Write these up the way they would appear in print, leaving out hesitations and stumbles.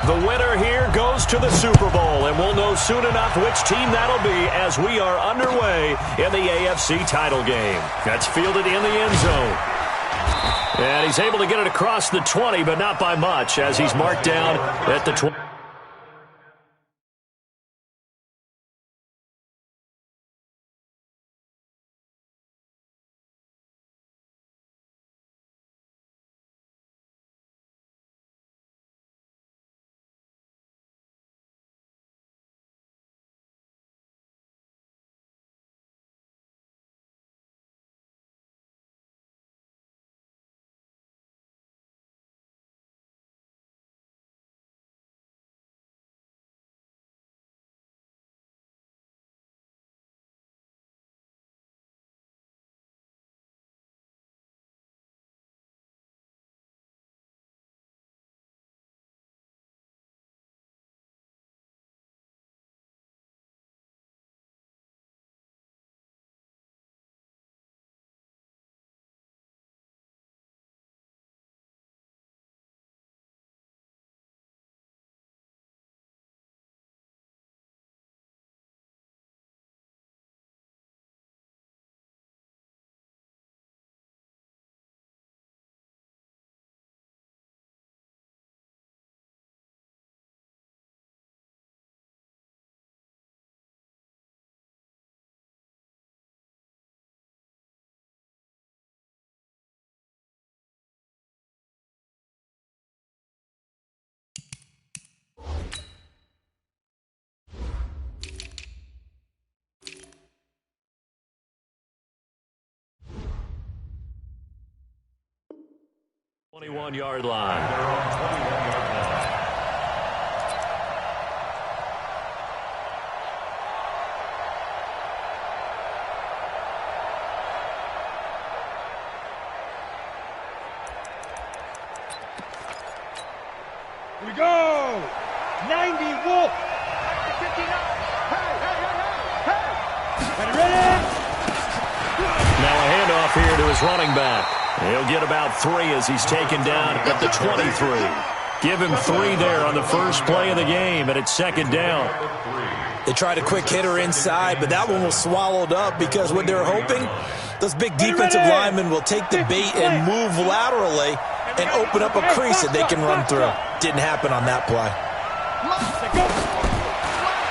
The winner here goes to the Super Bowl, and we'll know soon enough which team that'll be as we are underway in the AFC title game. That's fielded in the end zone. And he's able to get it across the 20, but not by much, as he's marked down at the 20. Yard line. Here we go! 90 Wolf! 59! Hey! Ready? Now a handoff here to his running back. He'll get about 3 as he's taken down at the 23. Give him 3 there on the first play of the game, and it's second down. They tried a quick hitter inside, but that one was swallowed up because what they're hoping, those big defensive linemen will take the bait and move laterally and open up a crease that they can run through. Didn't happen on that play.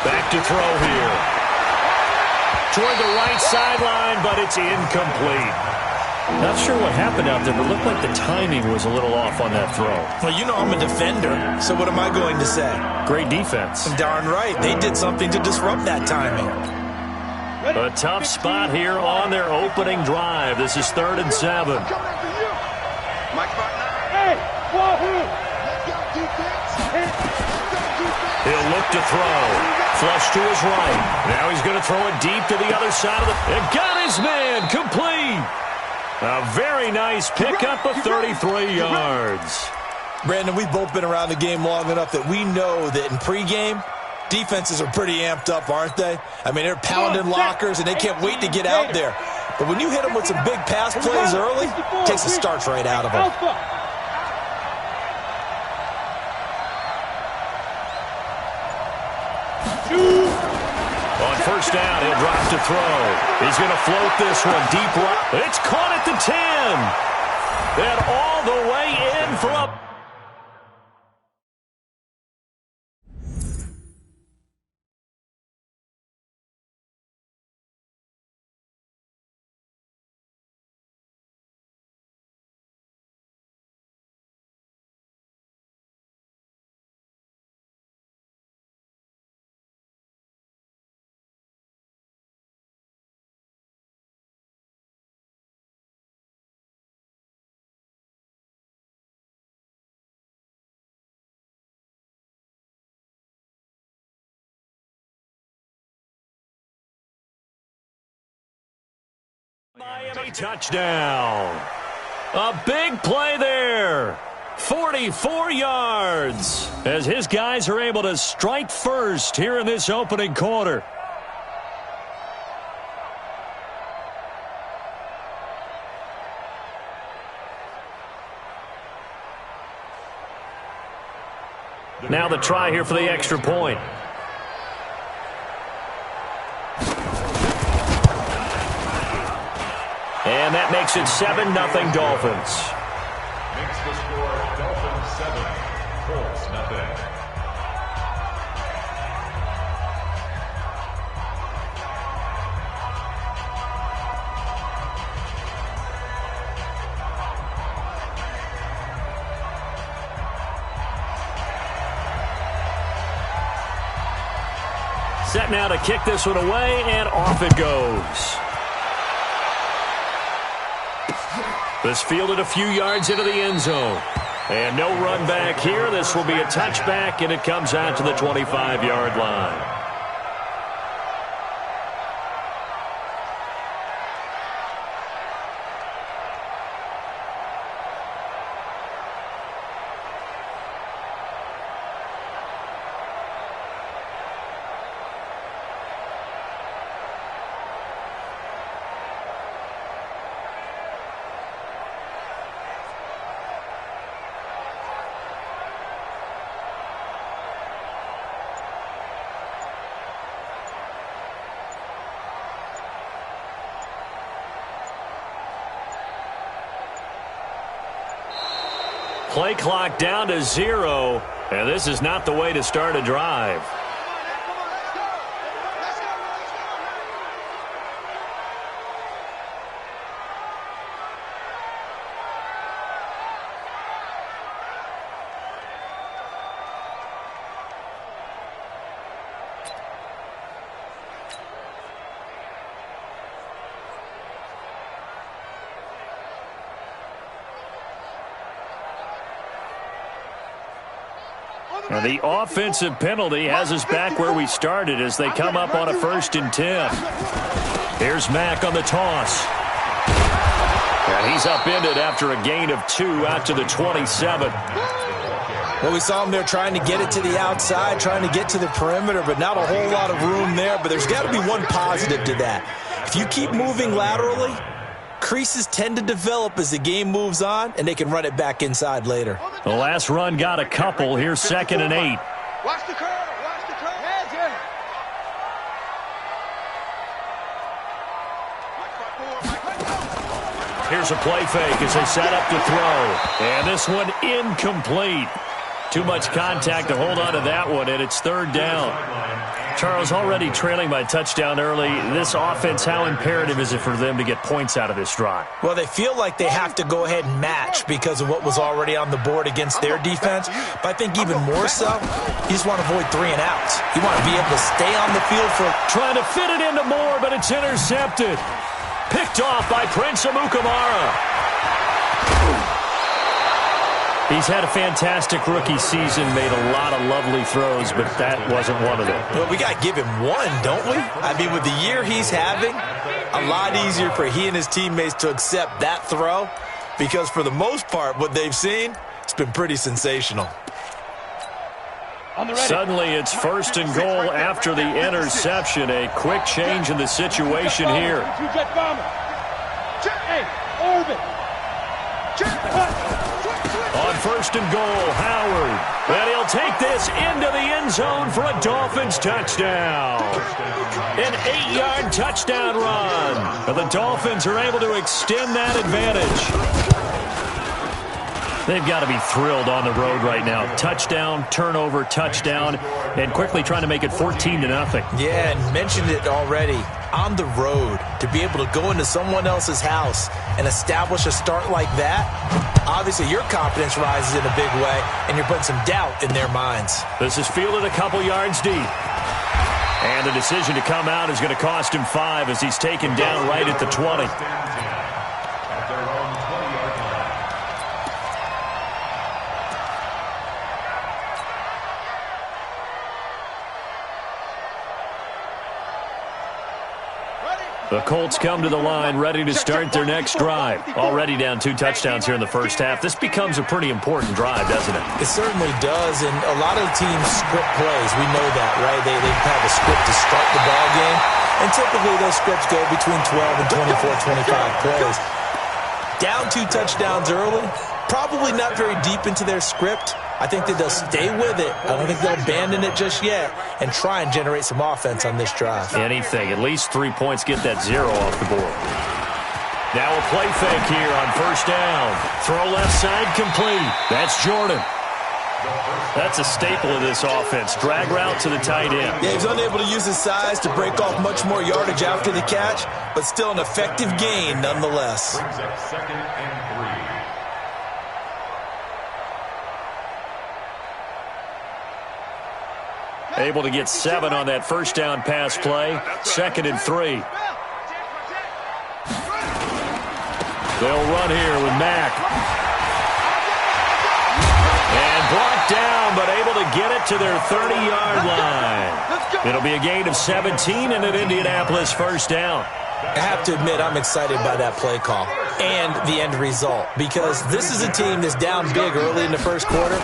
Back to throw here. Toward the right sideline, but it's incomplete. Not sure what happened out there, but it looked like the timing was a little off on that throw. Well, you know I'm a defender, so what am I going to say? Great defense. Darn right. They did something to disrupt that timing. A tough spot here on their opening drive. This is 3rd and 7. He'll look to throw. Flush to his right. Now he's going to throw it deep to the other side of the... And got his man. Complete. A very nice pickup of 33 yards. Brandon, we've both been around the game long enough that we know that in pregame, defenses are pretty amped up, aren't they? I mean, they're pounding lockers, and they can't wait to get out there. But when you hit them with some big pass plays early, it takes the starch right out of them. On first down, he'll drop to throw. He's going to float this one deep right. It's caught at the 10. And all the way in for a... Miami touchdown. A big play there. 44 yards as his guys are able to strike first here in this opening quarter. Now the try here for the extra point. And that makes it 7-0 Dolphins. Makes the score Dolphins 7, Colts nothing. Set now to kick this one away, and off it goes. This fielded a few yards into the end zone. And no run back here. This will be a touchback, and it comes out to the 25-yard line. Play clock down to 0, and this is not the way to start a drive. Now the offensive penalty has us back where we started as they come up on a 1st and 10. Here's Mack on the toss. And he's upended after a gain of 2 out to the 27. Well, we saw him there trying to get it to the outside, trying to get to the perimeter, but not a whole lot of room there. But there's got to be one positive to that. If you keep moving laterally, creases tend to develop as the game moves on, and they can run it back inside later. The last run got a couple. Here's 2nd and 8. Watch the curve. Watch the curve. Yeah. Here's a play fake as they set up to throw. And this one incomplete. Too much contact to hold on to that one, and it's 3rd down. Charles, already trailing by touchdown early. This offense, how imperative is it for them to get points out of this drive? Well, they feel like they have to go ahead and match because of what was already on the board against their defense. But I think even more so, you just want to avoid 3 and outs. You want to be able to stay on the field for... Trying to fit it into Moore, but it's intercepted. Picked off by Prince Amukamara. He's had a fantastic rookie season, made a lot of lovely throws, but that wasn't one of them. Well, we got to give him one, don't we? I mean, with the year he's having, a lot easier for he and his teammates to accept that throw because for the most part, what they've seen, it's been pretty sensational. Suddenly, it's 1st and goal after the interception. A quick change in the situation here. On 1st and goal, Howard. And he'll take this into the end zone for a Dolphins touchdown. An 8-yard touchdown run. And the Dolphins are able to extend that advantage. They've got to be thrilled on the road right now. Touchdown, turnover, touchdown, and quickly trying to make it 14-0. Yeah, and mentioned it already. On the road, to be able to go into someone else's house and establish a start like that, obviously your confidence rises in a big way, and you're putting some doubt in their minds. This is fielded a couple yards deep. And the decision to come out is going to cost him 5 as he's taken down right at the 20. The Colts come to the line ready to start their next drive. Already down 2 touchdowns here in the first half. This becomes a pretty important drive, doesn't it? It certainly does, and a lot of the teams script plays. We know that, right? They have a script to start the ball game, and typically those scripts go between 12 and 24, 25 plays. Down 2 touchdowns early, probably not very deep into their script, I think that they'll stay with it. I don't think they'll abandon it just yet and try and generate some offense on this drive. Anything. At least 3 points, get that 0 off the board. Now a play fake here on first down. Throw left side complete. That's Jordan. That's a staple of this offense. Drag route to the tight end. Yeah, he's unable to use his size to break off much more yardage after the catch, but still an effective gain nonetheless. Brings up 2nd and 3. Able to get 7 on that first down pass play. 2nd and 3. They'll run here with Mack. And brought down, but able to get it to their 30-yard line. It'll be a gain of 17 and an Indianapolis first down. I have to admit, I'm excited by that play call and the end result, because this is a team that's down big early in the first quarter,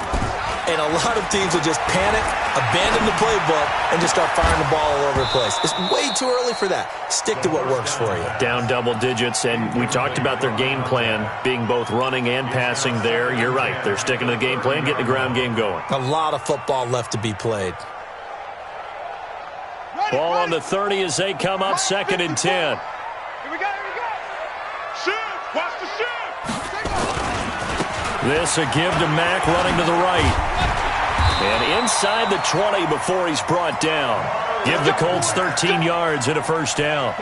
and a lot of teams will just panic, abandon the playbook, and just start firing the ball all over the place. It's way too early for that. Stick to what works for you. Down double digits, and we talked about their game plan being both running and passing there. You're right. They're sticking to the game plan, getting the ground game going. A lot of football left to be played. Ball on the 30 as they come up, 2nd and 10. Here we go. Shift. Watch the shift. This a give to Mack running to the right. And inside the 20 before he's brought down. Give the Colts 13 yards and a first down.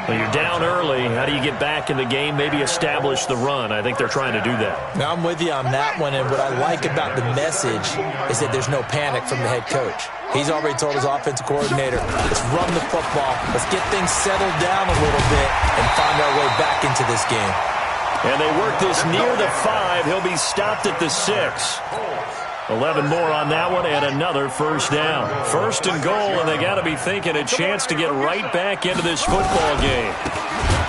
Well, you're down early. How do you get back in the game? Maybe establish the run. I think they're trying to do that. Now, I'm with you on that one, and what I like about the message is that there's no panic from the head coach. He's already told his offensive coordinator, let's run the football, let's get things settled down a little bit and find our way back into this game. And they work this near the 5. He'll be stopped at the 6. 11 more on that one, and another first down. 1st and goal, and they got to be thinking a chance to get right back into this football game.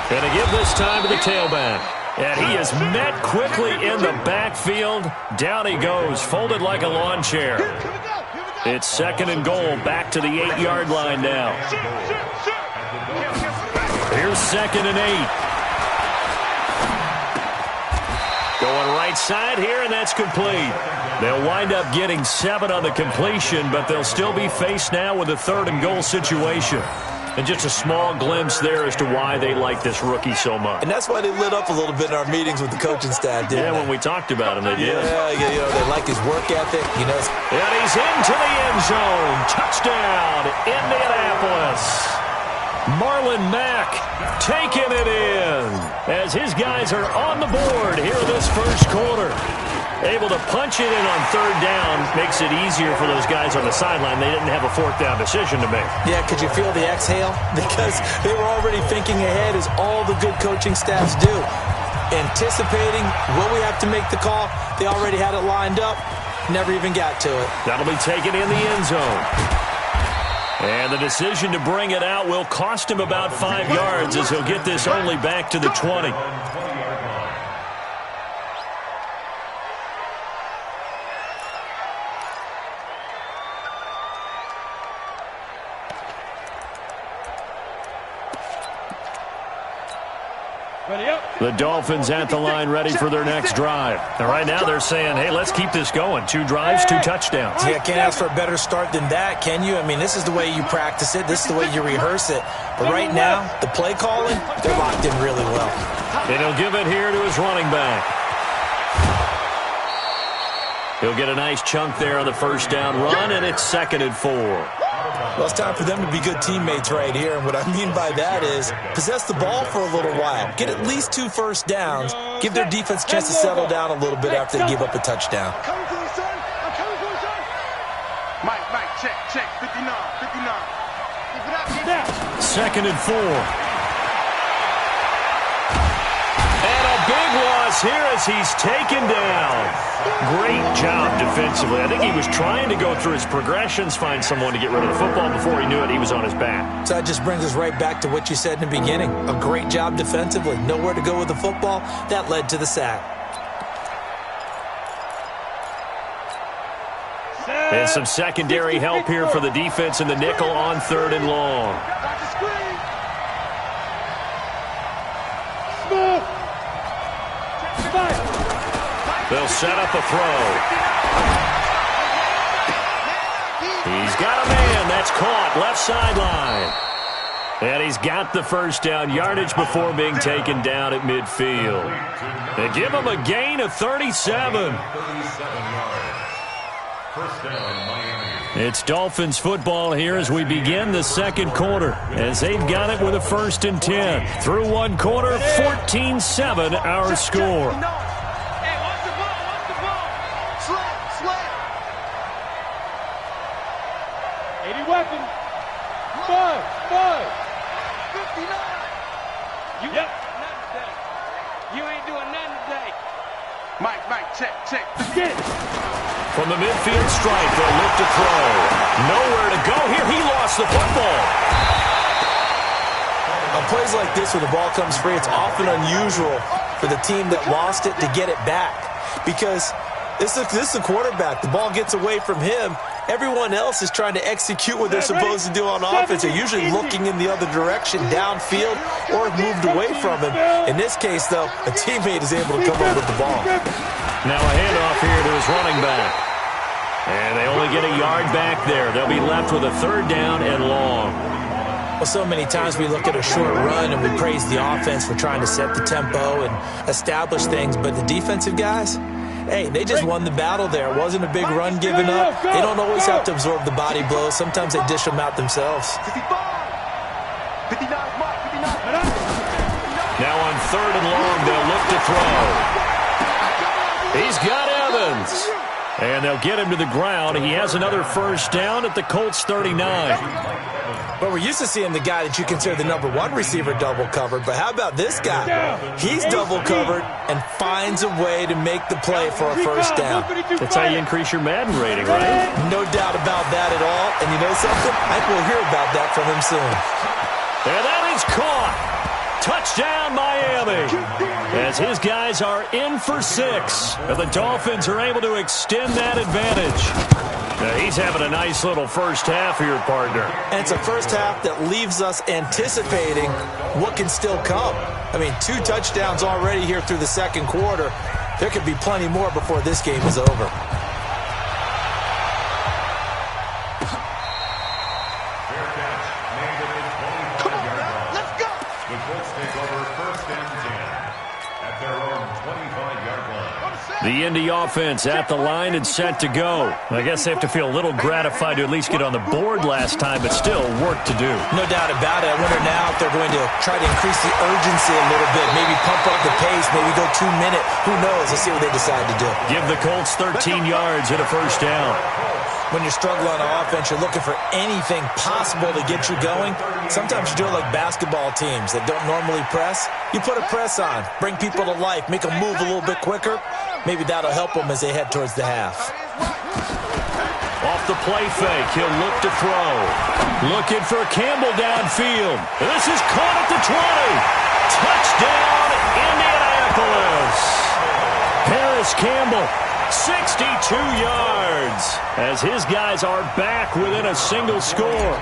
And to give this time to the tailback. And he is met quickly in the backfield. Down he goes, folded like a lawn chair. It's 2nd and goal, back to the 8-yard line now. Here's 2nd and 8. Going right side here, and that's complete. They'll wind up getting 7 on the completion, but they'll still be faced now with a 3rd and goal situation. And just a small glimpse there as to why they like this rookie so much. And that's why they lit up a little bit in our meetings with the coaching staff, didn't they? When we talked about him, they did. Yeah, they like his work ethic. And he's into the end zone. Touchdown, Indianapolis. Marlon Mack taking it in as his guys are on the board here in this first quarter. Able to punch it in on 3rd down makes it easier for those guys on the sideline. They didn't have a 4th down decision to make. Yeah, could you feel the exhale? Because they were already thinking ahead, as all the good coaching staffs do. Anticipating, will we have to make the call? They already had it lined up, never even got to it. That'll be taken in the end zone. And the decision to bring it out will cost him about 5 yards as he'll get this only back to the 20. The Dolphins at the line, ready for their next drive. And right now they're saying, hey, let's keep this going. 2 drives, 2 touchdowns. Yeah, can't ask for a better start than that, can you? I mean, this is the way you practice it. This is the way you rehearse it. But right now, the play calling, they're locked in really well. And he'll give it here to his running back. He'll get a nice chunk there on the first down run, and it's 2nd and 4. Well, it's time for them to be good teammates right here. And what I mean by that is possess the ball for a little while. Get at least 2 first downs. Give their defense a chance to settle down a little bit after they give up a touchdown. I'm coming for you, son. I'm coming for you, son. Mike, check. 59. Keep it up, keep it up. 2nd and 4. Big loss here as he's taken down. Great job defensively. I think he was trying to go through his progressions, find someone to get rid of the football. Before he knew it, he was on his back. So that just brings us right back to what you said in the beginning. A great job defensively. Nowhere to go with the football. That led to the sack. And some secondary help here for the defense in the nickel on 3rd and long. They'll set up a throw. He's got a man. That's caught. Left sideline. And he's got the first down yardage before being taken down at midfield. They give him a gain of 37. First down, Miami. It's Dolphins football here as we begin the second quarter, as they've got it with a 1st and 10. Through one quarter, 14-7 our score. Hey, watch the ball, watch the ball. Slam. 80 weapon. Five. 59. You Yep. nothing today. You ain't doing nothing today. Mike, check. Get it. From the midfield stripe, they'll look to throw. Nowhere to go here. He lost the football. On plays like this, when the ball comes free, it's often unusual for the team that lost it to get it back. Because this is the quarterback. The ball gets away from him. Everyone else is trying to execute what they're supposed to do on offense. They're usually looking in the other direction, downfield, or moved away from him. In this case, though, a teammate is able to come up with the ball. Now a handoff here to his running back. And they only get a yard back there. They'll be left with a 3rd down and long. Well, so many times we look at a short run and we praise the offense for trying to set the tempo and establish things, but the defensive guys, hey, they just won the battle there. It wasn't a big run given up. They don't always have to absorb the body blows. Sometimes they dish them out themselves. 55. 59, Mike, 59. Now on 3rd and long, they'll look to throw. He's got Evans. And they'll get him to the ground. He has another first down at the Colts 39. But we're used to seeing the guy that you consider the #1 receiver double covered. But how about this guy? He's double covered and finds a way to make the play for a first down. That's how you increase your Madden rating, right? No doubt about that at all. And you know something? I think we'll hear about that from him soon. And that is caught. Touchdown, Miami. As his guys are in for 6. And the Dolphins are able to extend that advantage. Now he's having a nice little first half here, partner. And it's a first half that leaves us anticipating what can still come. I mean, 2 touchdowns already here through the second quarter. There could be plenty more before this game is over. The Indy offense at the line and set to go. I guess they have to feel a little gratified to at least get on the board last time, but still work to do. No doubt about it. I wonder now if they're going to try to increase the urgency a little bit, maybe pump up the pace, maybe go 2-minute. Who knows? Let's see what they decide to do. Give the Colts 13 yards and a first down. When you're struggling on offense, you're looking for anything possible to get you going. Sometimes you do it like basketball teams that don't normally press. You put a press on, bring people to life, make them move a little bit quicker. Maybe that'll help them as they head towards the half. Off the play fake, he'll look to throw. Looking for Campbell downfield. This is caught at the 20. Touchdown, Indianapolis. Paris Campbell, 62 yards, as his guys are back within a single score.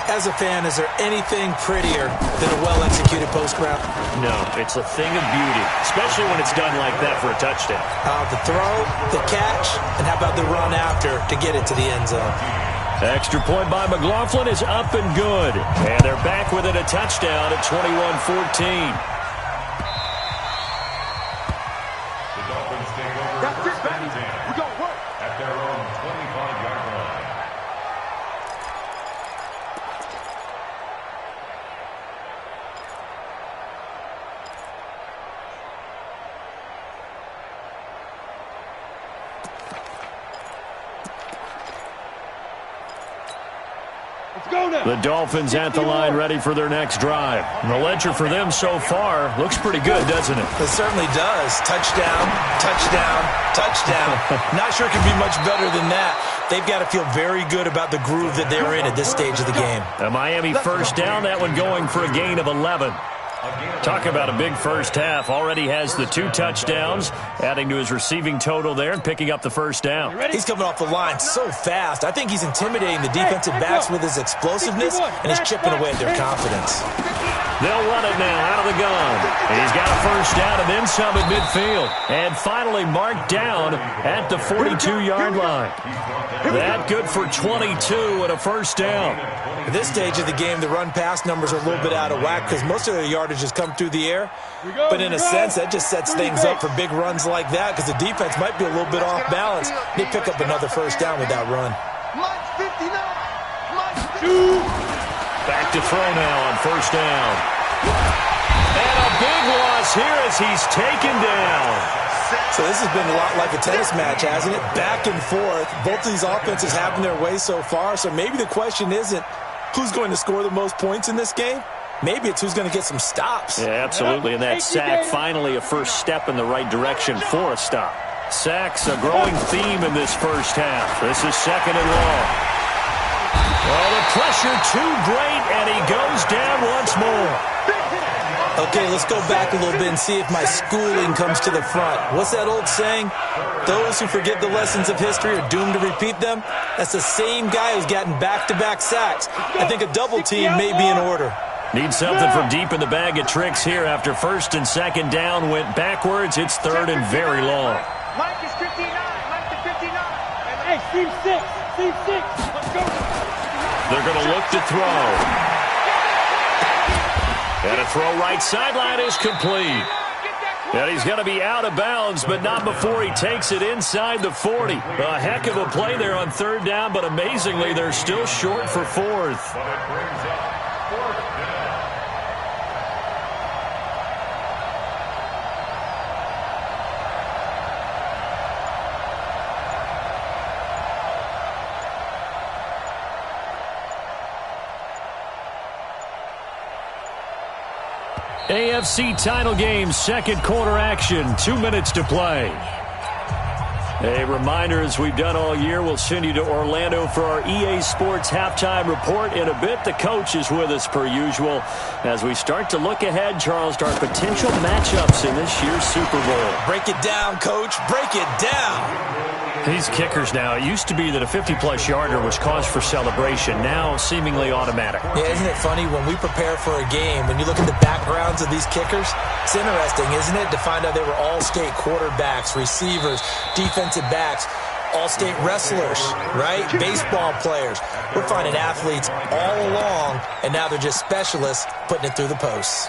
As a fan, is there anything prettier than a well-executed post route? No, it's a thing of beauty, especially when it's done like that for a touchdown. The throw, the catch, and how about the run after to get it to the end zone? Extra point by McLaughlin is up and good, and they're back within a touchdown at 21-14. That's it, baby. We gon' work. At their own 25-yard line. Let's go now. The Dolphins at the line ready for their next drive. And the ledger for them so far looks pretty good, doesn't it? It certainly does. Touchdown, touchdown, touchdown. Not sure it can be much better than that. They've got to feel very good about the groove that they're in at this stage of the game. A Miami first down, that one going for a gain of 11. Talk about a big first half. Already has the 2 touchdowns, adding to his receiving total there and picking up the first down. He's coming off the line so fast. I think he's intimidating the defensive backs with his explosiveness, and he's chipping away at their confidence. They'll run it now out of the gun. And he's got a first down and then some at midfield. And finally marked down at the 42-yard line. That good for 22 and a first down. At this stage of the game, the run-pass numbers are a little bit out of whack because most of their yardage has come through the air. But in a sense, that just sets things up for big runs like that because the defense might be a little bit off balance. They pick up another first down with that run. Back to throw now on first down. And a big loss here as he's taken down. So this has been a lot like a tennis match, hasn't it? Back and forth. Both of these offenses having their way so far. So maybe the question isn't who's going to score the most points in this game. Maybe it's who's going to get some stops. Yeah, absolutely. And that sack finally a first step in the right direction for a stop. Sacks a growing theme in this first half. This is second and long. Oh, the pressure too great, and he goes down once more. Okay, let's go back a little bit and see if my schooling comes to the front. What's that old saying? Those who forget the lessons of history are doomed to repeat them. That's the same guy who's gotten back-to-back sacks. I think a double team may be in order. Need something from deep in the bag of tricks here after first and second down went backwards. It's third and very long. Mike is 59. Mike is 59. Hey, Steve 6. Steve 6. Let's go. They're going to look to throw. And a throw right sideline is complete. And he's going to be out of bounds, but not before he takes it inside the 40. A heck of a play there on third down, but amazingly, they're still short for fourth. But it brings up fourth down. AFC title game, second quarter action, 2 minutes to play. A reminder, as we've done all year, we'll send you to Orlando for our EA Sports halftime report. In a bit, the coach is with us per usual as we start to look ahead, Charles, to our potential matchups in this year's Super Bowl. Break it down, Coach. Break it down. These kickers now, it used to be that a 50-plus yarder was cause for celebration, now seemingly automatic. Yeah, isn't it funny when we prepare for a game, when you look at the backgrounds of these kickers, it's interesting, isn't it, to find out they were all-state quarterbacks, receivers, defensive backs, all-state wrestlers, right? Baseball players. We're finding athletes all along, and now they're just specialists putting it through the posts.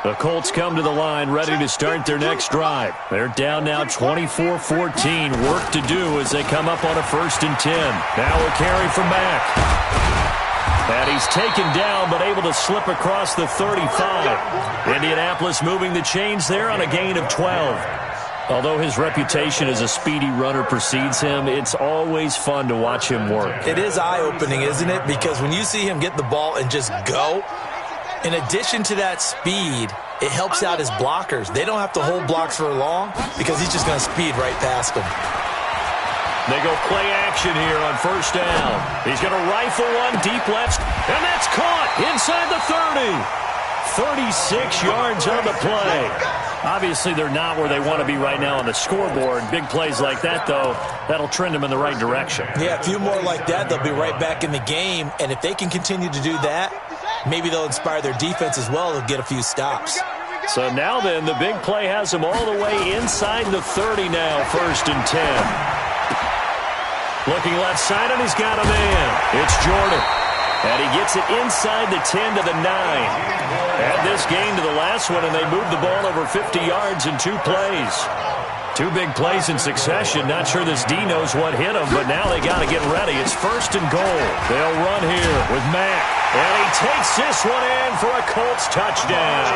The Colts come to the line ready to start their next drive. They're down now 24-14. Work to do as they come up on a 1st and 10. Now a carry from Mack. And he's taken down but able to slip across the 35. Indianapolis moving the chains there on a gain of 12. Although his reputation as a speedy runner precedes him, it's always fun to watch him work. It is eye-opening, isn't it? Because when you see him get the ball and just go, in addition to that speed, it helps out his blockers. They don't have to hold blocks for long because he's just going to speed right past them. They go play action here on first down. He's going to rifle one deep left, and that's caught inside the 30. 36 yards on the play. Obviously, they're not where they want to be right now on the scoreboard. Big plays like that, though, that'll trend them in the right direction. Yeah, a few more like that, they'll be right back in the game. And if they can continue to do that, maybe they'll inspire their defense as well. They'll get a few stops. So now then, the big play has him all the way inside the 30 now, 1st and 10. Looking left side, and he's got a man. It's Jordan. And he gets it inside the 10 to the 9. Add this game to the last one, and they moved the ball over 50 yards in 2 plays. 2 big plays in succession. Not sure this D knows what hit him, but now they got to get ready. It's 1st and goal. They'll run here with Mack. And he takes this one in for a Colts touchdown.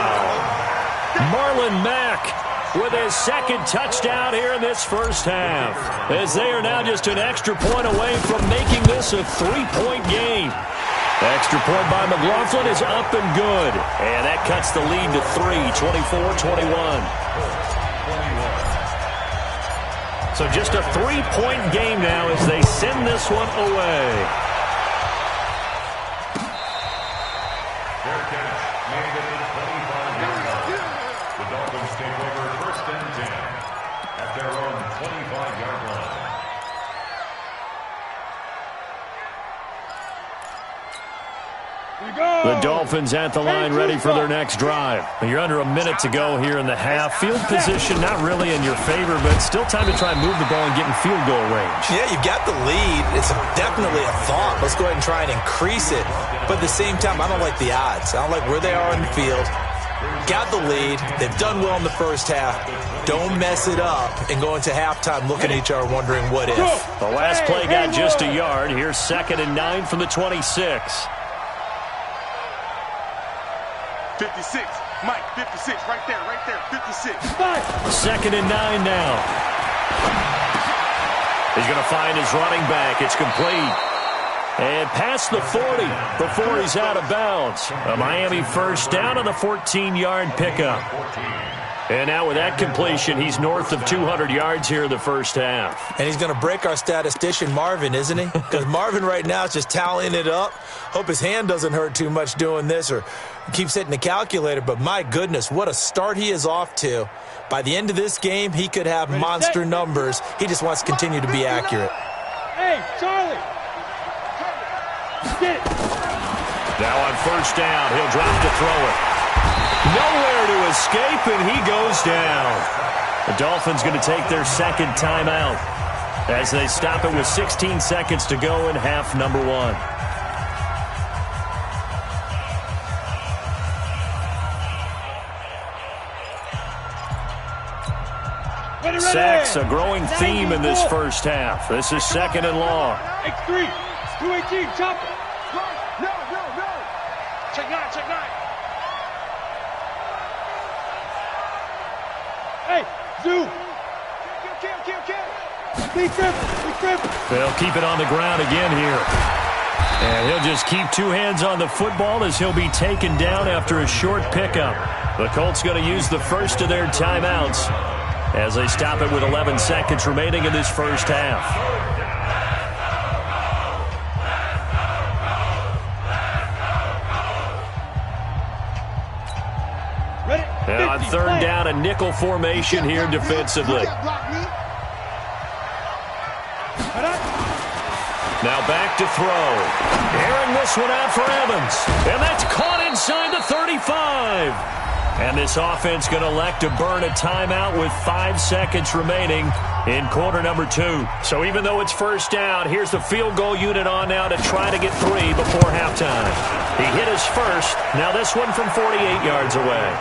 Marlon Mack with his 2nd touchdown here in this first half, as they are now just an extra point away from making this a 3-point game. Extra point by McLaughlin is up and good. And that cuts the lead to 3, 24-21. So just a 3-point game now as they send this one away. Fair catch made at the 25-yard line. The Dolphins take over 1st and 10 at their own 25-yard line. The Dolphins at the line ready for their next drive. You're under a minute to go here in the half. Field position not really in your favor, but still time to try and move the ball and get in field goal range. Yeah, you've got the lead. It's definitely a thought. Let's go ahead and try and increase it. But at the same time, I don't like the odds. I don't like where they are in the field. Got the lead. They've done well in the first half. Don't mess it up and go into halftime looking at each other wondering what if. The last play got just a yard. Here's 2nd and 9 from the 26. 56. Mike, 56. Right there, 56. 2nd and 9 now. He's going to find his running back. It's complete. And past the 40 before he's out of bounds. A Miami first down on the 14-yard pickup. And now with that completion, he's north of 200 yards here in the first half. And he's going to break our statistician Marvin, isn't he? Because Marvin right now is just tallying it up. Hope his hand doesn't hurt too much doing this or keeps hitting the calculator. But my goodness, what a start he is off to. By the end of this game, he could have monster numbers. He just wants to continue to be accurate. Hey, Charlie. Get it. Now on first down, he'll drop to throw it. Nowhere to escape, and he goes down. The Dolphins going to take their second timeout as they stop it with 16 seconds to go in half number 1. Sacks, a growing theme in this first half. This is 2nd and long. X3, 218, chop it. No. Check 9. Hey, Zoo. Kill. Big triple. They'll keep it on the ground again here. And he'll just keep two hands on the football as he'll be taken down after a short pickup. The Colts going to use the first of their timeouts as they stop it with 11 seconds remaining in this first half. And on third down, a nickel formation here defensively. Now back to throw. Airing this one out for Evans. And that's caught inside the 35. And this offense going to elect to burn a timeout with 5 seconds remaining in quarter number 2. So even though it's first down, here's the field goal unit on now to try to get 3 before halftime. He hit his first. Now this one from 48 yards away.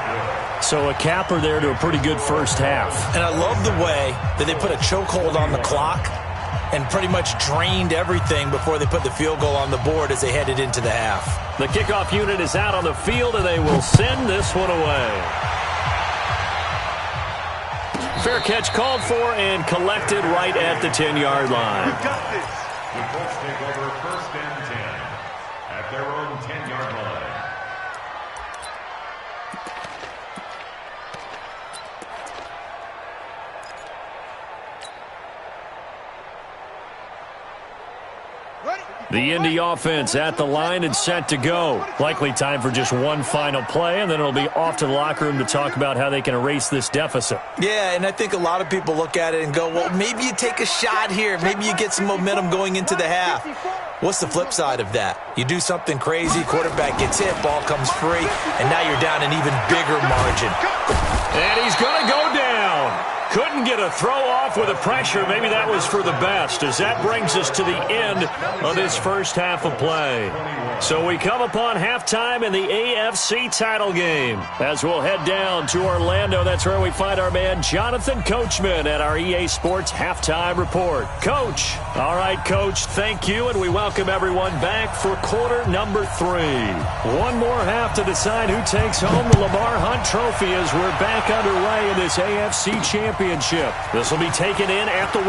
So a capper there to a pretty good first half. And I love the way that they put a chokehold on the clock and pretty much drained everything before they put the field goal on the board as they headed into the half. The kickoff unit is out on the field, and they will send this one away. Fair catch called for and collected right at the 10-yard line. We got this. The Colts take over 1st and 10 at their own 10-yard line. The Indy offense at the line and set to go. Likely time for just one final play, and then it'll be off to the locker room to talk about how they can erase this deficit. Yeah, and I think a lot of people look at it and go, well, maybe you take a shot here. Maybe you get some momentum going into the half. What's the flip side of that? You do something crazy, quarterback gets hit, ball comes free, and now you're down an even bigger margin. And he's going to go down. Couldn't get a throw off with the pressure. Maybe that was for the best, as that brings us to the end of this first half of play. So we come upon halftime in the AFC title game. As we'll head down to Orlando, that's where we find our man Jonathan Coachman at our EA Sports Halftime Report. Coach. All right, Coach, thank you, and we welcome everyone back for quarter number 3. One more half to decide who takes home the Lamar Hunt Trophy as we're back underway in this AFC Championship. This will be taken in at the 1.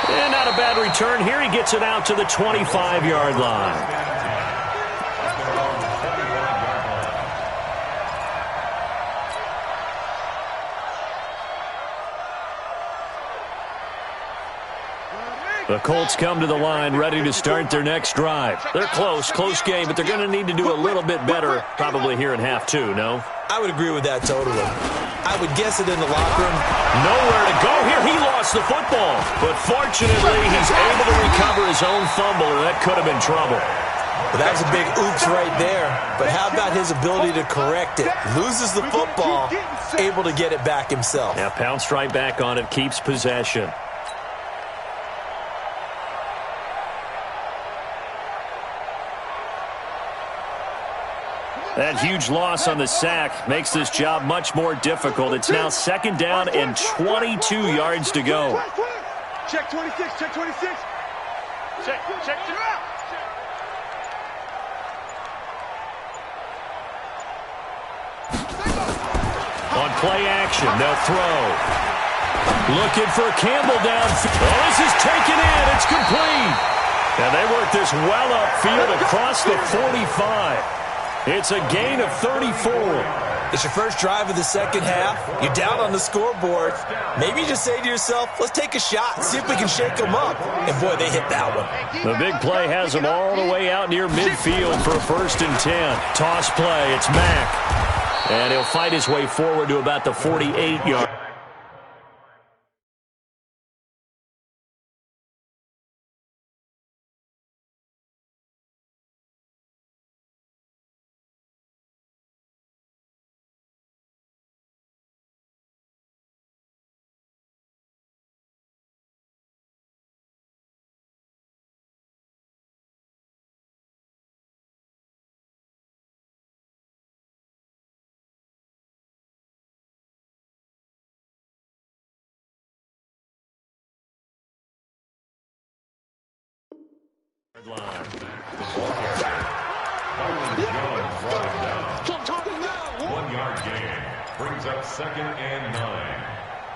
And not a bad return here. He gets it out to the 25-yard line. The Colts come to the line ready to start their next drive. They're close game, but they're going to need to do a little bit better probably here in half 2, no? I would agree with that totally. I would guess it in the locker room. Nowhere to go here. He lost the football. But fortunately, he's able to recover his own fumble, and that could have been trouble. Well, that was a big oops right there. But how about his ability to correct it? Loses the football, able to get it back himself. Yeah, pounced right back on it, keeps possession. That huge loss on the sack makes this job much more difficult. It's now 2nd down and 22 yards to go. Check 26, check 26. Check. On play action, they'll throw. Looking for Campbell downfield. Oh, this is taken in. It's complete. And they work this well upfield across the 45. It's a gain of 34. It's your first drive of the second half. You're down on the scoreboard. Maybe you just say to yourself, let's take a shot, see if we can shake them up. And, boy, they hit that one. The big play has them all the way out near midfield for a 1st and 10. Toss play. It's Mack. And he'll fight his way forward to about the 48-yard. Line. 1 yard gain brings up 2nd and 9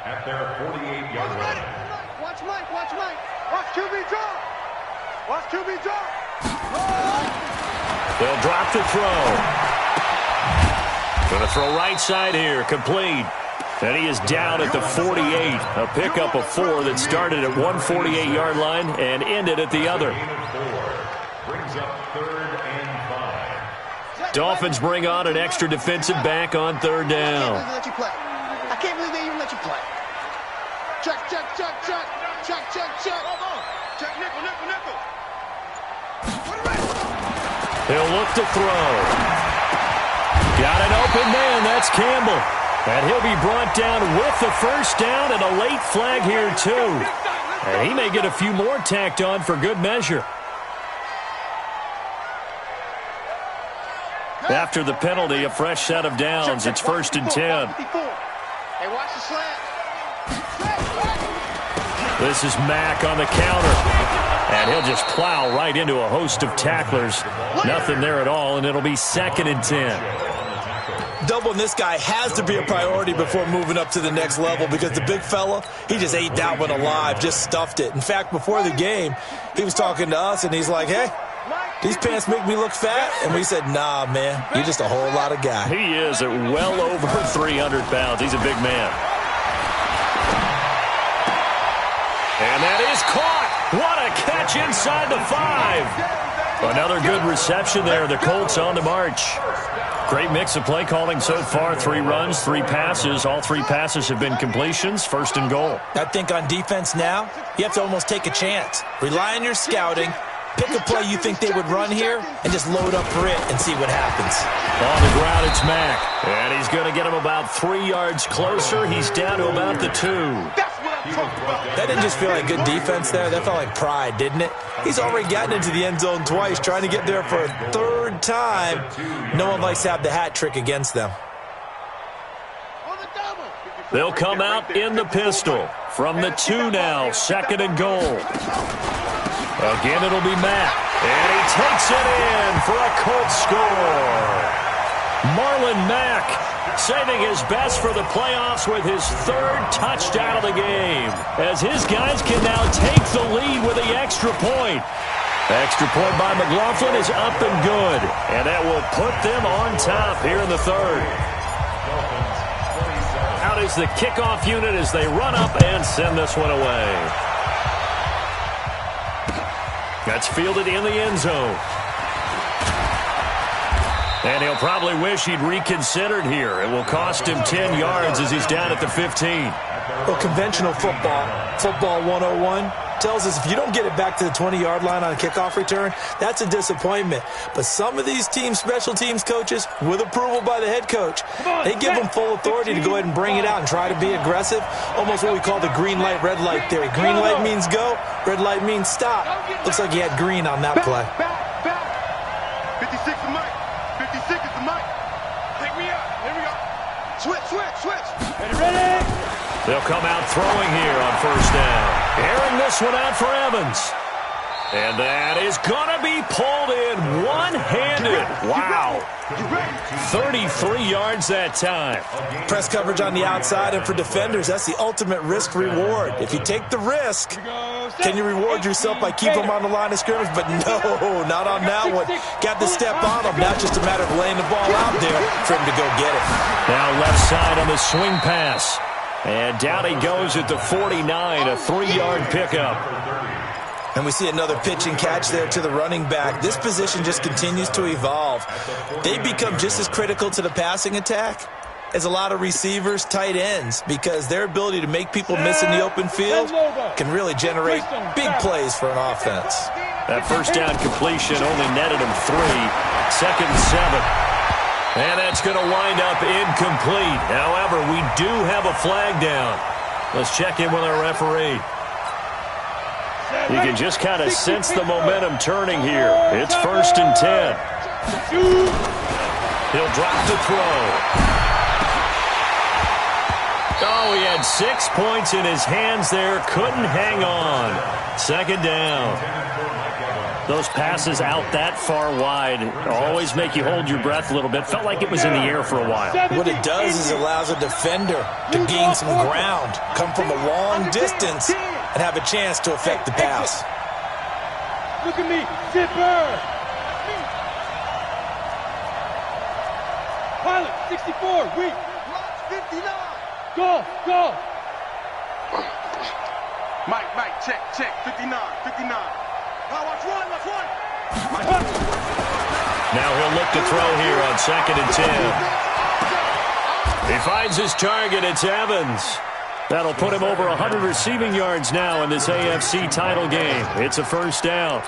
at their 48-yard line. Watch Mike. Watch QB drop. Watch QB drop. They'll drop the throw. Going to throw right side here, complete. And he is down at the 48. A pickup of 4 that started at 148-yard line and ended at the other. Brings up 3rd and 5. Dolphins bring on an extra defensive back on 3rd down. I can't believe they even let you play. Check. Check nickel. He'll look to throw. Got an open man. That's Campbell. And he'll be brought down with the 1st down and a late flag here, too. And he may get a few more tacked on for good measure. After the penalty, a fresh set of downs. It's 1st and 10. Hey, watch the slant. This is Mack on the counter. And he'll just plow right into a host of tacklers. Nothing there at all, and it'll be 2nd and 10. Doubling this guy has to be a priority before moving up to the next level because the big fella, he just ate that one alive, just stuffed it. In fact, before the game, he was talking to us, and he's like, hey, these pants make me look fat? And we said, nah, man, you're just a whole lot of guy. He is at well over 300 pounds. He's a big man. And that is caught. What a catch inside the 5. Another good reception there. The Colts on the march. Great mix of play calling so far. 3 runs, 3 passes. All 3 passes have been completions. 1st and goal. I think on defense now, you have to almost take a chance. Rely on your scouting. Pick a play you think they would run here and just load up for it and see what happens. On the ground, it's Mack. And he's going to get him about 3 yards closer. He's down to about the 2. That didn't just feel like good defense there. That felt like pride, didn't it? He's already gotten into the end zone twice, trying to get there for a 3rd time. No one likes to have the hat trick against them. They'll come out in the pistol. From the 2 now, 2nd and goal. Again, it'll be Mack. And he takes it in for a Colts score. Marlon Mack saving his best for the playoffs with his 3rd touchdown of the game, as his guys can now take the lead with the extra point. Extra point by McLaughlin is up and good, and that will put them on top here in the 3rd. Out is the kickoff unit as they run up and send this one away. That's fielded in the end zone. And he'll probably wish he'd reconsidered here. It will cost him 10 yards as he's down at the 15. Well, conventional football 101, tells us if you don't get it back to the 20-yard line on a kickoff return, that's a disappointment. But some of these teams, special teams coaches, with approval by the head coach, they give them full authority to go ahead and bring it out and try to be aggressive, almost what we call the green light, red light theory. Green light means go, red light means stop. Looks like he had green on that play. Back. 56 is Mike. 56 is the Mike. Take me out. Here we go. Switch. Ready? They'll come out throwing here on first down. Airing this one out for Evans. And that is going to be pulled in one-handed. Wow. 33 yards that time. Press coverage on the outside, and for defenders, that's the ultimate risk-reward. If you take the risk, can you reward yourself by keeping them on the line of scrimmage? But no, not on that one. Got to step on them. Now it's just a matter of laying the ball out there for him to go get it. Now left side on the swing pass. And down he goes at the 49, a 3-yard pickup. And we see another pitch and catch there to the running back. This position just continues to evolve. They become just as critical to the passing attack as a lot of receivers, tight ends, because their ability to make people miss in the open field can really generate big plays for an offense. That first down completion only netted him 3. 2nd and 7. And that's going to wind up incomplete. However, we do have a flag down. Let's check in with our referee. You can just kind of sense the momentum turning here. It's 1st and 10. He'll drop the throw. Oh, he had 6 points in his hands there. Couldn't hang on. 2nd down. Those passes out that far wide always make you hold your breath a little bit. Felt like it was in the air for a while. What it does is it allows a defender to gain some ground, come from a long distance, and have a chance to affect the pass. Look at me, zipper. Pilot, 64, weak. 59. Go. Mike, check. 59. Watch one. Now he'll look to throw here on 2nd and 10. He finds his target. It's Evans. That'll put him over 100 receiving yards now in this AFC title game. It's a 1st down.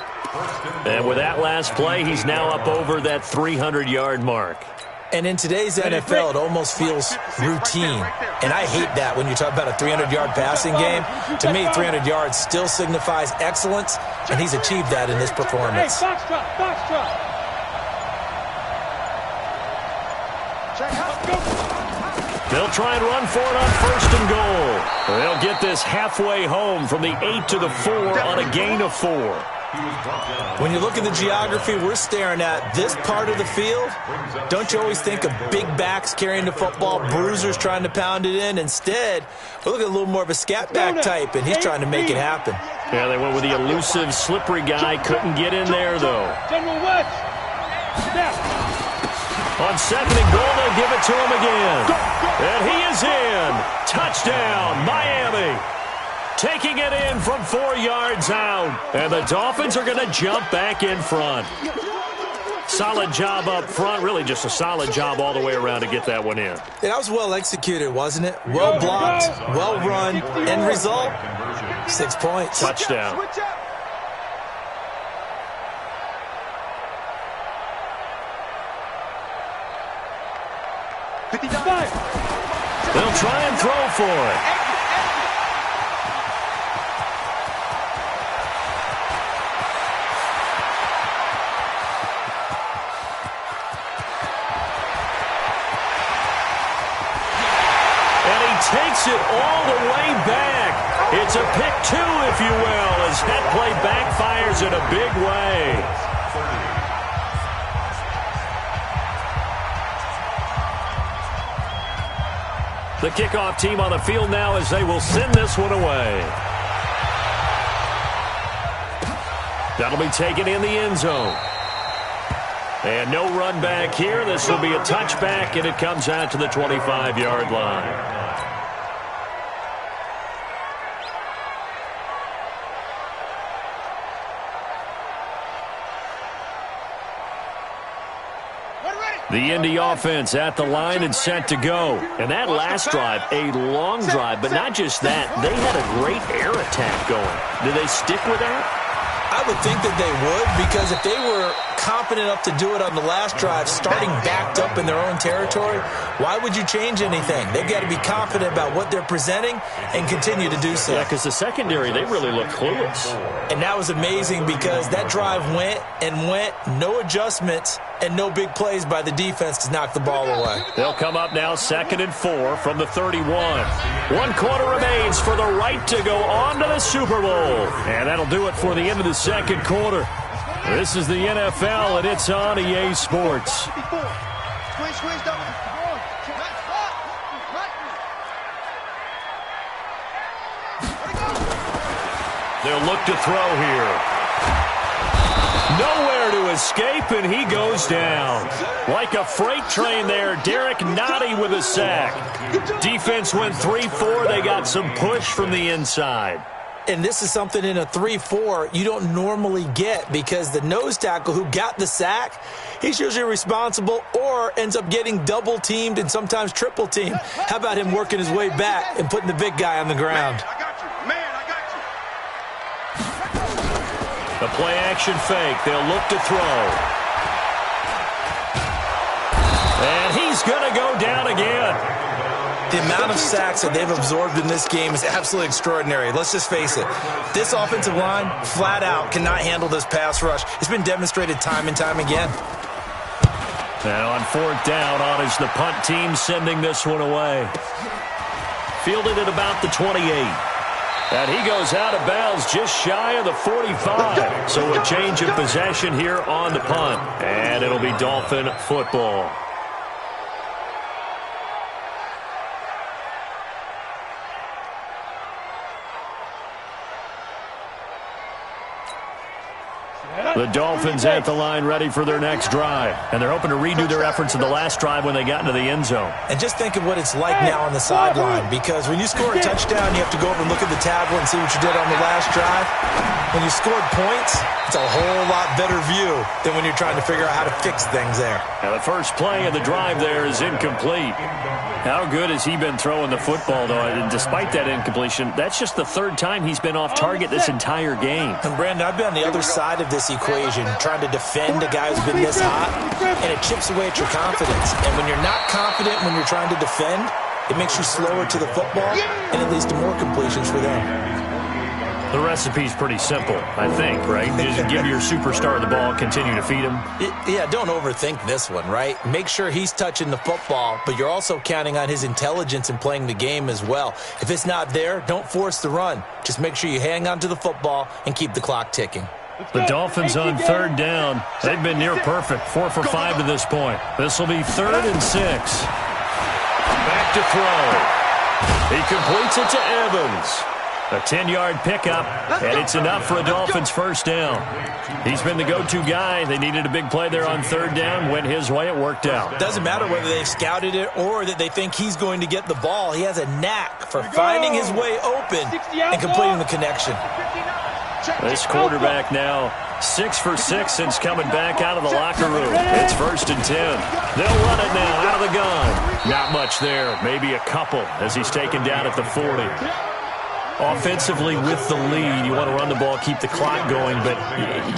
And with that last play, he's now up over that 300-yard mark. And in today's NFL, it almost feels routine. And I hate that when you talk about a 300-yard passing game. To me, 300 yards still signifies excellence, and he's achieved that in this performance. Hey, box drop. They'll try and run for it on 1st and goal. They'll get this halfway home from the 8 to the 4 on a gain of 4. When you look at the geography we're staring at, this part of the field, don't you always think of big backs carrying the football, bruisers trying to pound it in? Instead, we're looking at a little more of a scat back type, and he's trying to make it happen. Yeah, they went with the elusive, slippery guy. Couldn't get in there, though. General West. Step. On 2nd and goal, they'll give it to him again. And he is in. Touchdown, Miami. Taking it in from 4 yards out. And the Dolphins are going to jump back in front. Solid job up front. Really just a solid job all the way around to get that one in. That was well executed, wasn't it? Well blocked, well run. End result, 6 points. Touchdown. They'll try and throw for it. Takes it all the way back. It's a pick 2, if you will, as that play backfires in a big way. The kickoff team on the field now as they will send this one away. That'll be taken in the end zone. And no run back here. This will be a touchback, and it comes out to the 25-yard line. The Indy offense at the line and set to go. And that last drive, a long drive, but not just that. They had a great air attack going. Do they stick with that? I would think that they would, because if they were confident enough to do it on the last drive, starting backed up in their own territory, why would you change anything? They've got to be confident about what they're presenting and continue to do so. Yeah, because the secondary, they really look clueless. And that was amazing because that drive went and went, no adjustments, and no big plays by the defense to knock the ball away. They'll come up now 2nd and 4 from the 31. 1 quarter remains for the right to go on to the Super Bowl. And that'll do it for the end of the second quarter. This is the NFL, and it's on EA Sports. They'll look to throw here. Nowhere to escape, and he goes down. Like a freight train there, Derek Nottie with a sack. Defense went 3-4. They got some push from the inside. And this is something in a 3-4 you don't normally get, because the nose tackle who got the sack, he's usually responsible or ends up getting double-teamed and sometimes triple-teamed. How about him working his way back and putting the big guy on the ground? The play-action fake. They'll look to throw. And he's going to go down again. The amount of sacks that they've absorbed in this game is absolutely extraordinary. Let's just face it. This offensive line, flat out, cannot handle this pass rush. It's been demonstrated time and time again. Now on 4th down, on is the punt team sending this one away. Fielded at about the 28. And he goes out of bounds just shy of the 45. So a change of possession here on the punt. And it'll be Dolphin football. The Dolphins at the line ready for their next drive. And they're hoping to redo their efforts in the last drive when they got into the end zone. And just think of what it's like now on the sideline, because when you score a touchdown, you have to go over and look at the tablet and see what you did on the last drive. When you scored points, it's a whole lot better view than when you're trying to figure out how to fix things there. Now the first play of the drive there is incomplete. How good has he been throwing the football, though? And despite that incompletion, that's just the 3rd time he's been off target this entire game. And Brandon, I've been on the other side of this equation, trying to defend a guy who's been this hot, and it chips away at your confidence. And when you're not confident when you're trying to defend, it makes you slower to the football, and it leads to more completions for them. The recipe's pretty simple, I think, right? Just give your superstar the ball, continue to feed him. Yeah, don't overthink this one, right? Make sure he's touching the football, but you're also counting on his intelligence in playing the game as well. If it's not there, don't force the run. Just make sure you hang on to the football and keep the clock ticking. The Dolphins on 3rd down. They've been near perfect, 4 for 5 to this point. This will be 3rd and 6. Back to throw. He completes it to Evans. A 10-yard pickup, and it's enough for a Dolphins first down. He's been the go-to guy. They needed a big play there on 3rd down. Went his way. It worked out. Doesn't matter whether they've scouted it or that they think he's going to get the ball. He has a knack for finding his way open and completing the connection. This quarterback now 6 for 6 since coming back out of the locker room. It's 1st and 10. They'll run it now out of the gun. Not much there. Maybe a couple as he's taken down at the 40. Offensively with the lead, you want to run the ball, keep the clock going, but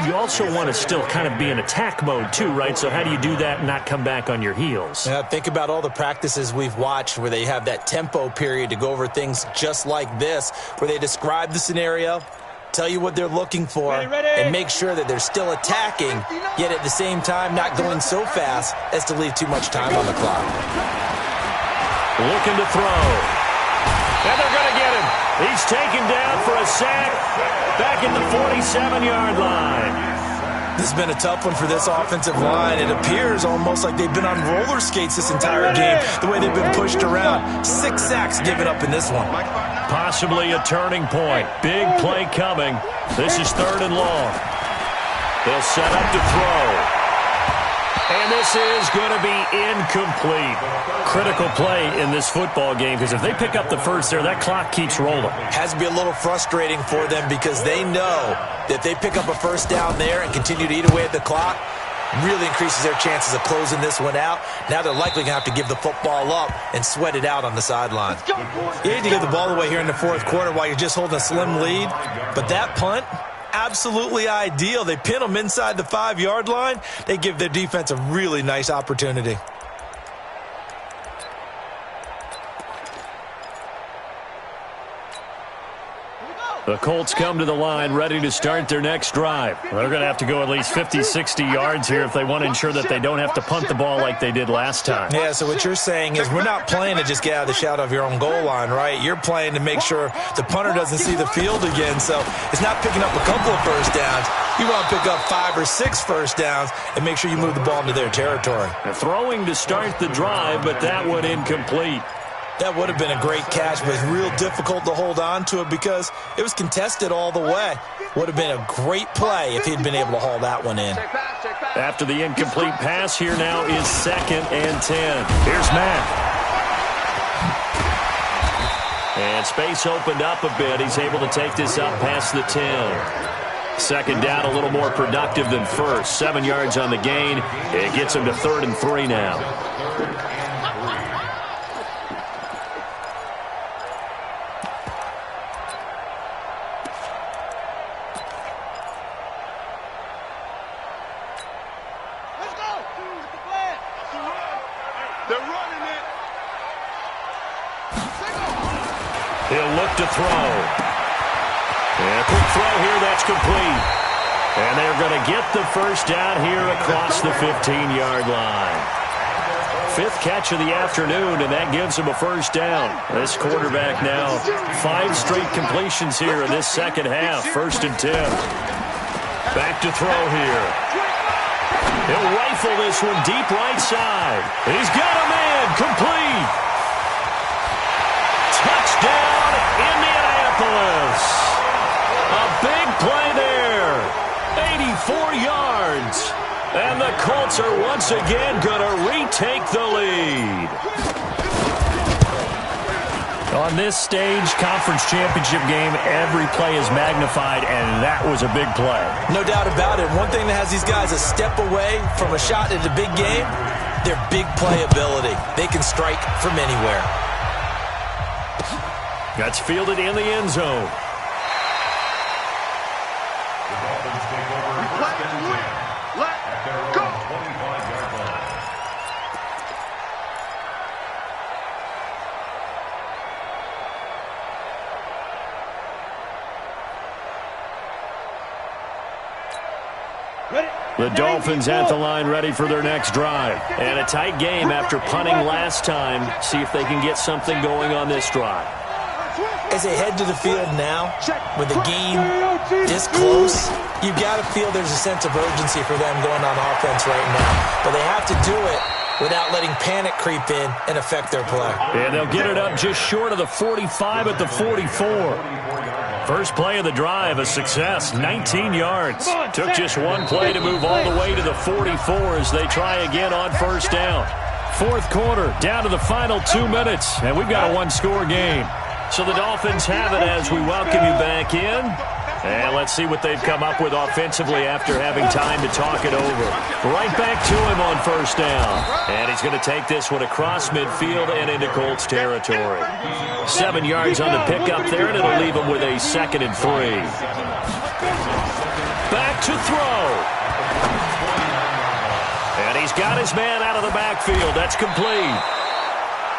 you also want to still kind of be in attack mode too, right? So how do you do that and not come back on your heels? Yeah, think about all the practices we've watched where they have that tempo period to go over things just like this, where they describe the scenario, tell you what they're looking for, and make sure that they're still attacking, yet at the same time not going so fast as to leave too much time on the clock. Looking to throw. And they're going to get him. He's taken down for a sack back at the 47-yard line. This has been a tough one for this offensive line. It appears almost like they've been on roller skates this entire game, the way they've been pushed around. 6 sacks given up in this one. Possibly a turning point. Big play coming. This is 3rd and long. They'll set up to throw. And this is going to be incomplete. Critical play in this football game, because if they pick up the first there, that clock keeps rolling. Has to be a little frustrating for them, because they know that if they pick up a first down there and continue to eat away at the clock, Really increases their chances of closing this one out. Now they're likely going to have to give the football up and sweat it out on the sideline. You need to give the ball away here in the fourth quarter while you're just holding a slim lead. But that punt, absolutely ideal. They pin them inside the 5-yard line. They give their defense a really nice opportunity. The Colts come to the line ready to start their next drive. They're going to have to go at least 50, 60 yards here if they want to ensure that they don't have to punt the ball like they did last time. Yeah, so what you're saying is we're not playing to just get out of the shadow of your own goal line, right? You're playing to make sure the punter doesn't see the field again. So it's not picking up a couple of first downs. You want to pick up 5 or 6 first downs and make sure you move the ball into their territory. They're throwing to start the drive, but that one incomplete. That would have been a great catch, but it's real difficult to hold on to it because it was contested all the way. Would have been a great play if he'd been able to haul that one in. After the incomplete pass, here now is 2nd and 10. Here's Matt. And space opened up a bit. He's able to take this up past the 10. 2nd down, a little more productive than first. 7 yards on the gain. It gets him to 3rd and 3 now. He'll look to throw. And a quick throw here, that's complete. And they're going to get the first down here across the 15-yard line. 5th catch of the afternoon, and that gives him a first down. This quarterback now 5 straight completions here in this second half. 1st and 10. Back to throw here. He'll rifle this one deep right side. He's got a man, complete. Touchdown, Indianapolis. A big play there. 84 yards. And the Colts are once again going to retake the lead. On this stage, conference championship game, every play is magnified, and that was a big play. No doubt about it. One thing that has these guys a step away from a shot at a big game, their big play ability. They can strike from anywhere. That's fielded in the end zone. The Dolphins take over 1st and 10 at their own 25-yard line. The Dolphins at the line ready for their next drive. And a tight game after punting last time. See if they can get something going on this drive. As they head to the field now, with the game this close, you've got to feel there's a sense of urgency for them going on offense right now. But they have to do it without letting panic creep in and affect their play. And they'll get it up just short of the 45 at the 44. First play of the drive, a success, 19 yards. Took just one play to move all the way to the 44 as they try again on first down. 4th quarter, down to the final 2 minutes, and we've got a 1-score game. So the Dolphins have it as we welcome you back in. And let's see what they've come up with offensively after having time to talk it over. Right back to him on first down. And he's going to take this one across midfield and into Colts territory. 7 yards on the pickup there, and it'll leave him with a 2nd and 3. Back to throw. And he's got his man out of the backfield. That's complete.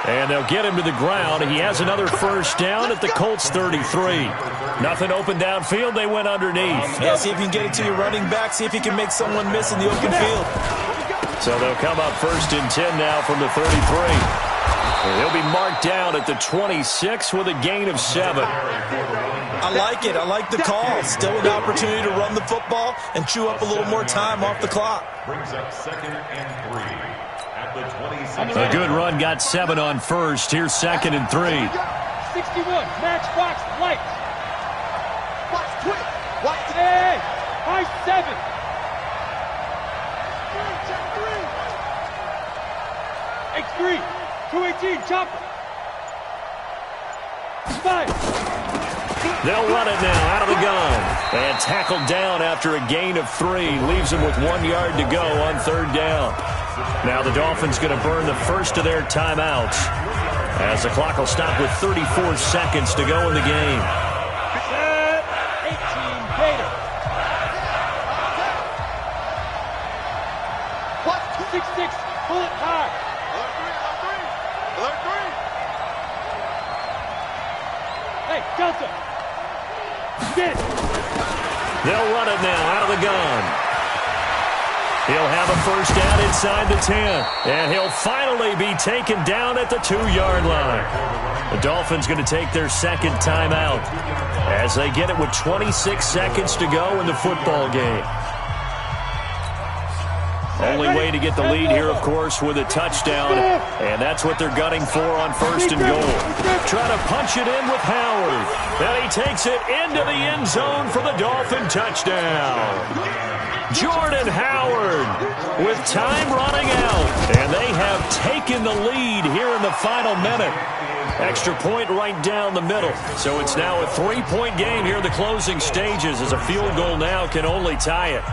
And they'll get him to the ground. He has another first down at the Colts 33. Nothing open downfield. They went underneath. Yeah, see if you can get it to your running back. See if you can make someone miss in the open field. So they'll come up 1st and 10 now from the 33. And he'll be marked down at the 26 with a gain of 7. I like it. I like the call. Still an opportunity to run the football and chew up a little more time off the clock. Brings up 2nd and 3 at the 26. A good run got 7 on first. Here's 2nd and 3. 61, matchbox, light. Watch, quick. Watch. Hey, high 7. X3, 218, chopper. 5. They'll run it now out of the gun. And tackled down after a gain of 3. Leaves him with 1 yard to go on 3rd down. Now the Dolphins going to burn the first of their timeouts, as the clock will stop with 34 seconds to go in the game. Set. 18 Gator. 6-6. Pull it high. Alert 3. Hey, Delta. Get it. They'll run it now out of the gun. He'll have a first down inside the 10. And he'll finally be taken down at the 2-yard line. The Dolphins going to take their second timeout as they get it with 26 seconds to go in the football game. Only way to get the lead here, of course, with a touchdown, and that's what they're gunning for on 1st and goal. Trying to punch it in with Howard, and he takes it into the end zone for the Dolphin touchdown. Jordan Howard with time running out, and they have taken the lead here in the final minute. Extra point right down the middle. So it's now a 3-point game here in the closing stages, as a field goal now can only tie it.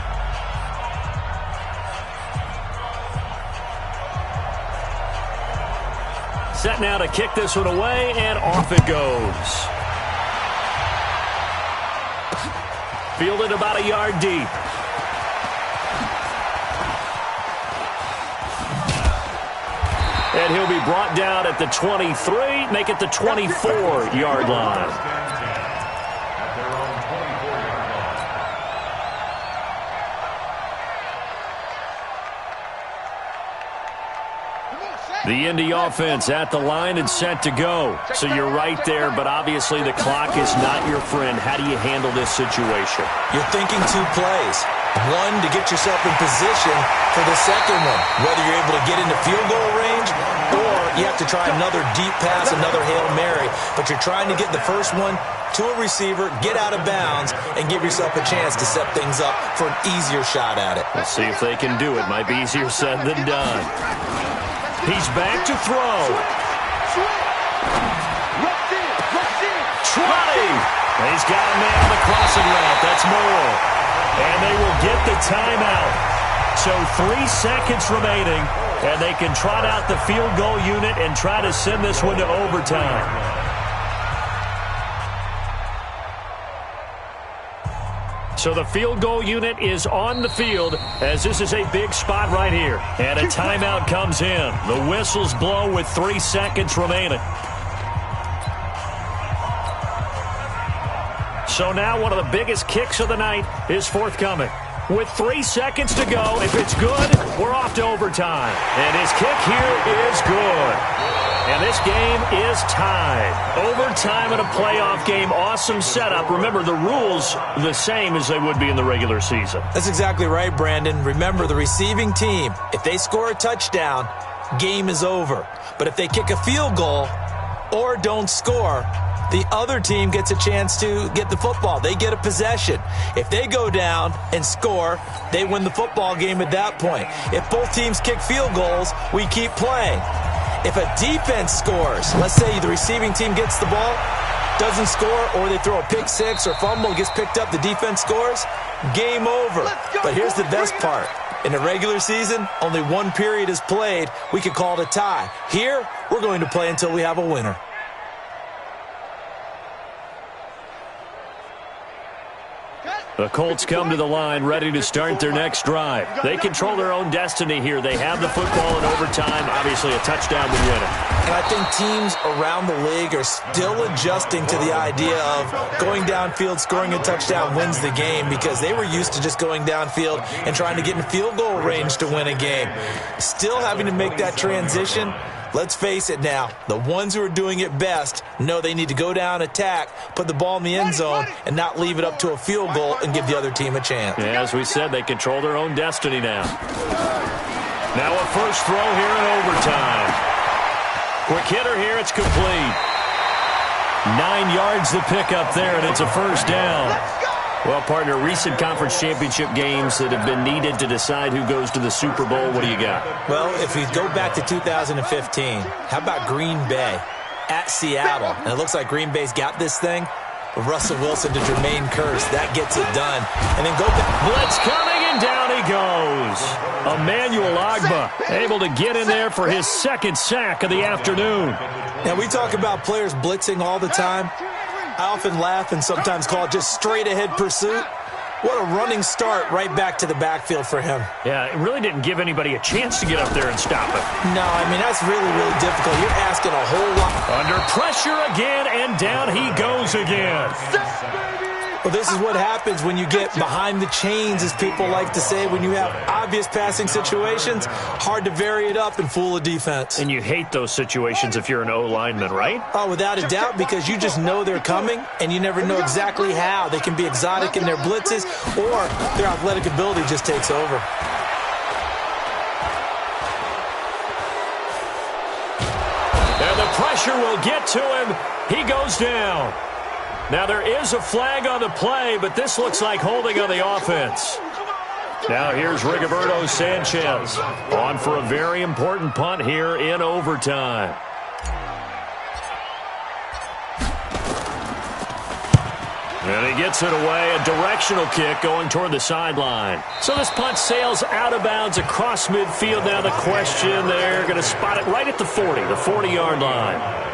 Set now to kick this one away, and off it goes. Fielded about a yard deep. And he'll be brought down at the 23, make it the 24-yard line. The Indy offense at the line and set to go. So you're right there, but obviously the clock is not your friend. How do you handle this situation? You're thinking 2 plays. One, to get yourself in position for the second one, whether you're able to get into field goal range or you have to try another deep pass, another Hail Mary. But you're trying to get the first one to a receiver, get out of bounds, and give yourself a chance to set things up for an easier shot at it. We'll see if they can do it. Might be easier said than done. He's back to throw. Trotting. He's got a man on the crossing route. That's more. And they will get the timeout. So 3 seconds remaining, and they can trot out the field goal unit and try to send this one to overtime. So the field goal unit is on the field, as this is a big spot right here. And a timeout comes in. The whistles blow with 3 seconds remaining. So now one of the biggest kicks of the night is forthcoming. With 3 seconds to go, if it's good, we're off to overtime. And his kick here is good. And this game is tied. Overtime in a playoff game. Awesome setup. Remember, the rules the same as they would be in the regular season. That's exactly right, Brandon. Remember, the receiving team, if they score a touchdown, game is over. But if they kick a field goal or don't score, the other team gets a chance to get the football. They get a possession. If they go down and score, they win the football game at that point. If both teams kick field goals, we keep playing. If a defense scores, let's say the receiving team gets the ball, doesn't score, or they throw a pick six or fumble, gets picked up, the defense scores, game over. But here's the best part. In the regular season, only 1 period is played. We could call it a tie. Here, we're going to play until we have a winner. The Colts come to the line ready to start their next drive. They control their own destiny here. They have the football in overtime. Obviously, a touchdown would win it. And I think teams around the league are still adjusting to the idea of going downfield, scoring a touchdown wins the game, because they were used to just going downfield and trying to get in field goal range to win a game. Still having to make that transition. Let's face it now, the ones who are doing it best know they need to go down, attack, put the ball in the end zone, and not leave it up to a field goal and give the other team a chance. Yeah, as we said, they control their own destiny now. Now a first throw here in overtime. Quick hitter here, it's complete. 9 yards the pickup there, and it's a first down. Well, partner, recent conference championship games that have been needed to decide who goes to the Super Bowl, what do you got? Well, if we go back to 2015, how about Green Bay at Seattle? And it looks like Green Bay's got this thing. Russell Wilson to Jermaine Kearse. That gets it done. And then go back. Blitz coming, and down he goes. Emmanuel Ogbah able to get in there for his second sack of the afternoon. Now, we talk about players blitzing all the time. I often laugh and sometimes call it just straight-ahead pursuit. What a running start right back to the backfield for him. Yeah, it really didn't give anybody a chance to get up there and stop it. No, I mean, that's really, really difficult. You're asking a whole lot. Under pressure again, and down he goes again. Well, this is what happens when you get behind the chains, as people like to say. When you have obvious passing situations, hard to vary it up and fool a defense. And you hate those situations if you're an O-lineman, right? Oh, without a doubt, because you just know they're coming, and you never know exactly how. They can be exotic in their blitzes, or their athletic ability just takes over. And the pressure will get to him. He goes down. Now, there is a flag on the play, but this looks like holding on the offense. Now, here's Rigoberto Sanchez on for a very important punt here in overtime. And he gets it away, a directional kick going toward the sideline. So this punt sails out of bounds across midfield. Now the question, they're going to spot it right at the 40, the 40-yard line.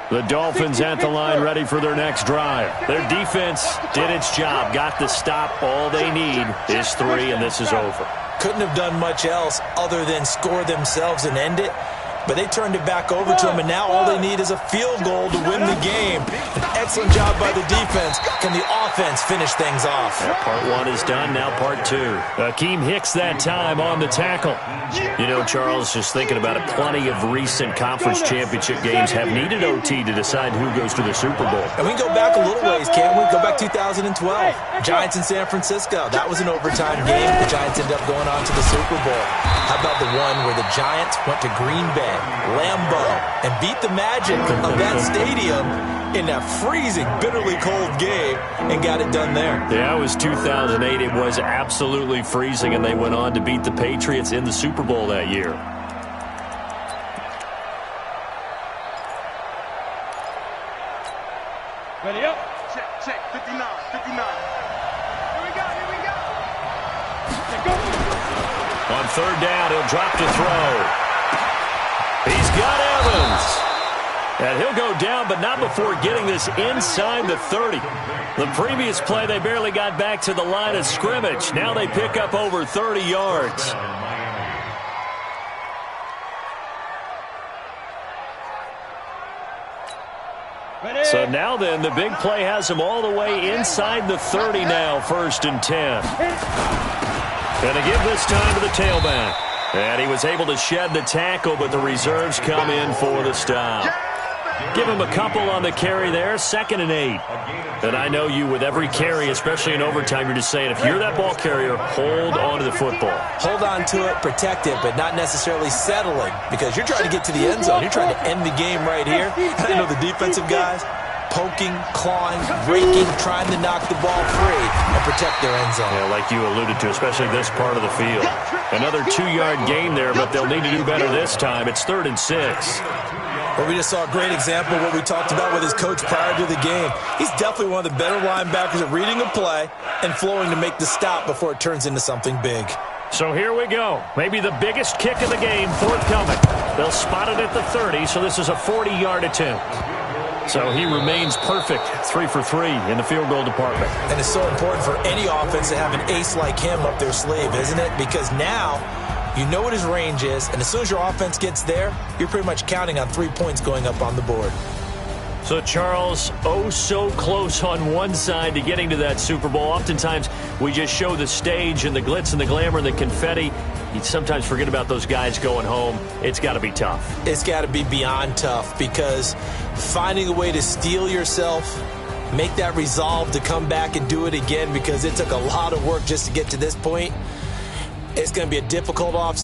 The Dolphins at the line ready for their next drive. Their defense did its job, got the stop. All they need is 3, and this is over. Couldn't have done much else other than score themselves and end it. But they turned it back over to them, and now all they need is a field goal to win the game. An excellent job by the defense. Can the offense finish things off? Yeah, part 1 is done, now part 2. Akeem Hicks that time on the tackle. You know, Charles, just thinking about it, plenty of recent conference championship games have needed OT to decide who goes to the Super Bowl. And we can go back a little ways, can't we? Go back 2012. Giants in San Francisco. That was an overtime game. The Giants ended up going on to the Super Bowl. How about the one where the Giants went to Green Bay, Lambeau, and beat the magic of that stadium in that freezing, bitterly cold game and got it done there? Yeah, it was 2008. It was absolutely freezing, and they went on to beat the Patriots in the Super Bowl that year. Ready up. Check, 59, 59. Here we go. On third down, he'll drop to throw. He's got Evans. And he'll go down, but not before getting this inside the 30. The previous play, they barely got back to the line of scrimmage. Now they pick up over 30 yards. So now then, the big play has him all the way inside the 30 now, 1st and 10. Going to give this time to the tailback. And he was able to shed the tackle, but the reserves come in for the stop. Give him a couple on the carry there, 2nd and 8. And I know you, with every carry, especially in overtime, you're just saying, if you're that ball carrier, hold on to the football. Hold on to it, protect it, but not necessarily settling, because you're trying to get to the end zone. You're trying to end the game right here. I know the defensive guys poking, clawing, breaking, trying to knock the ball free and protect their end zone. Yeah, like you alluded to, especially this part of the field. Another 2-yard gain there, but they'll need to do better this time. It's 3rd and 6. Well, we just saw a great example of what we talked about with his coach prior to the game. He's definitely one of the better linebackers at reading a play and flowing to make the stop before it turns into something big. So here we go. Maybe the biggest kick of the game forthcoming. They'll spot it at the 30, so this is a 40-yard attempt. So he remains perfect, 3 for 3 in the field goal department. And it's so important for any offense to have an ace like him up their sleeve, isn't it? Because now you know what his range is, and as soon as your offense gets there, you're pretty much counting on 3 points going up on the board. So, Charles, oh so close on one side to getting to that Super Bowl. Oftentimes, we just show the stage and the glitz and the glamour and the confetti. You sometimes forget about those guys going home. It's got to be tough. It's got to be beyond tough, because finding a way to steel yourself, make that resolve to come back and do it again, because it took a lot of work just to get to this point. It's going to be a difficult off.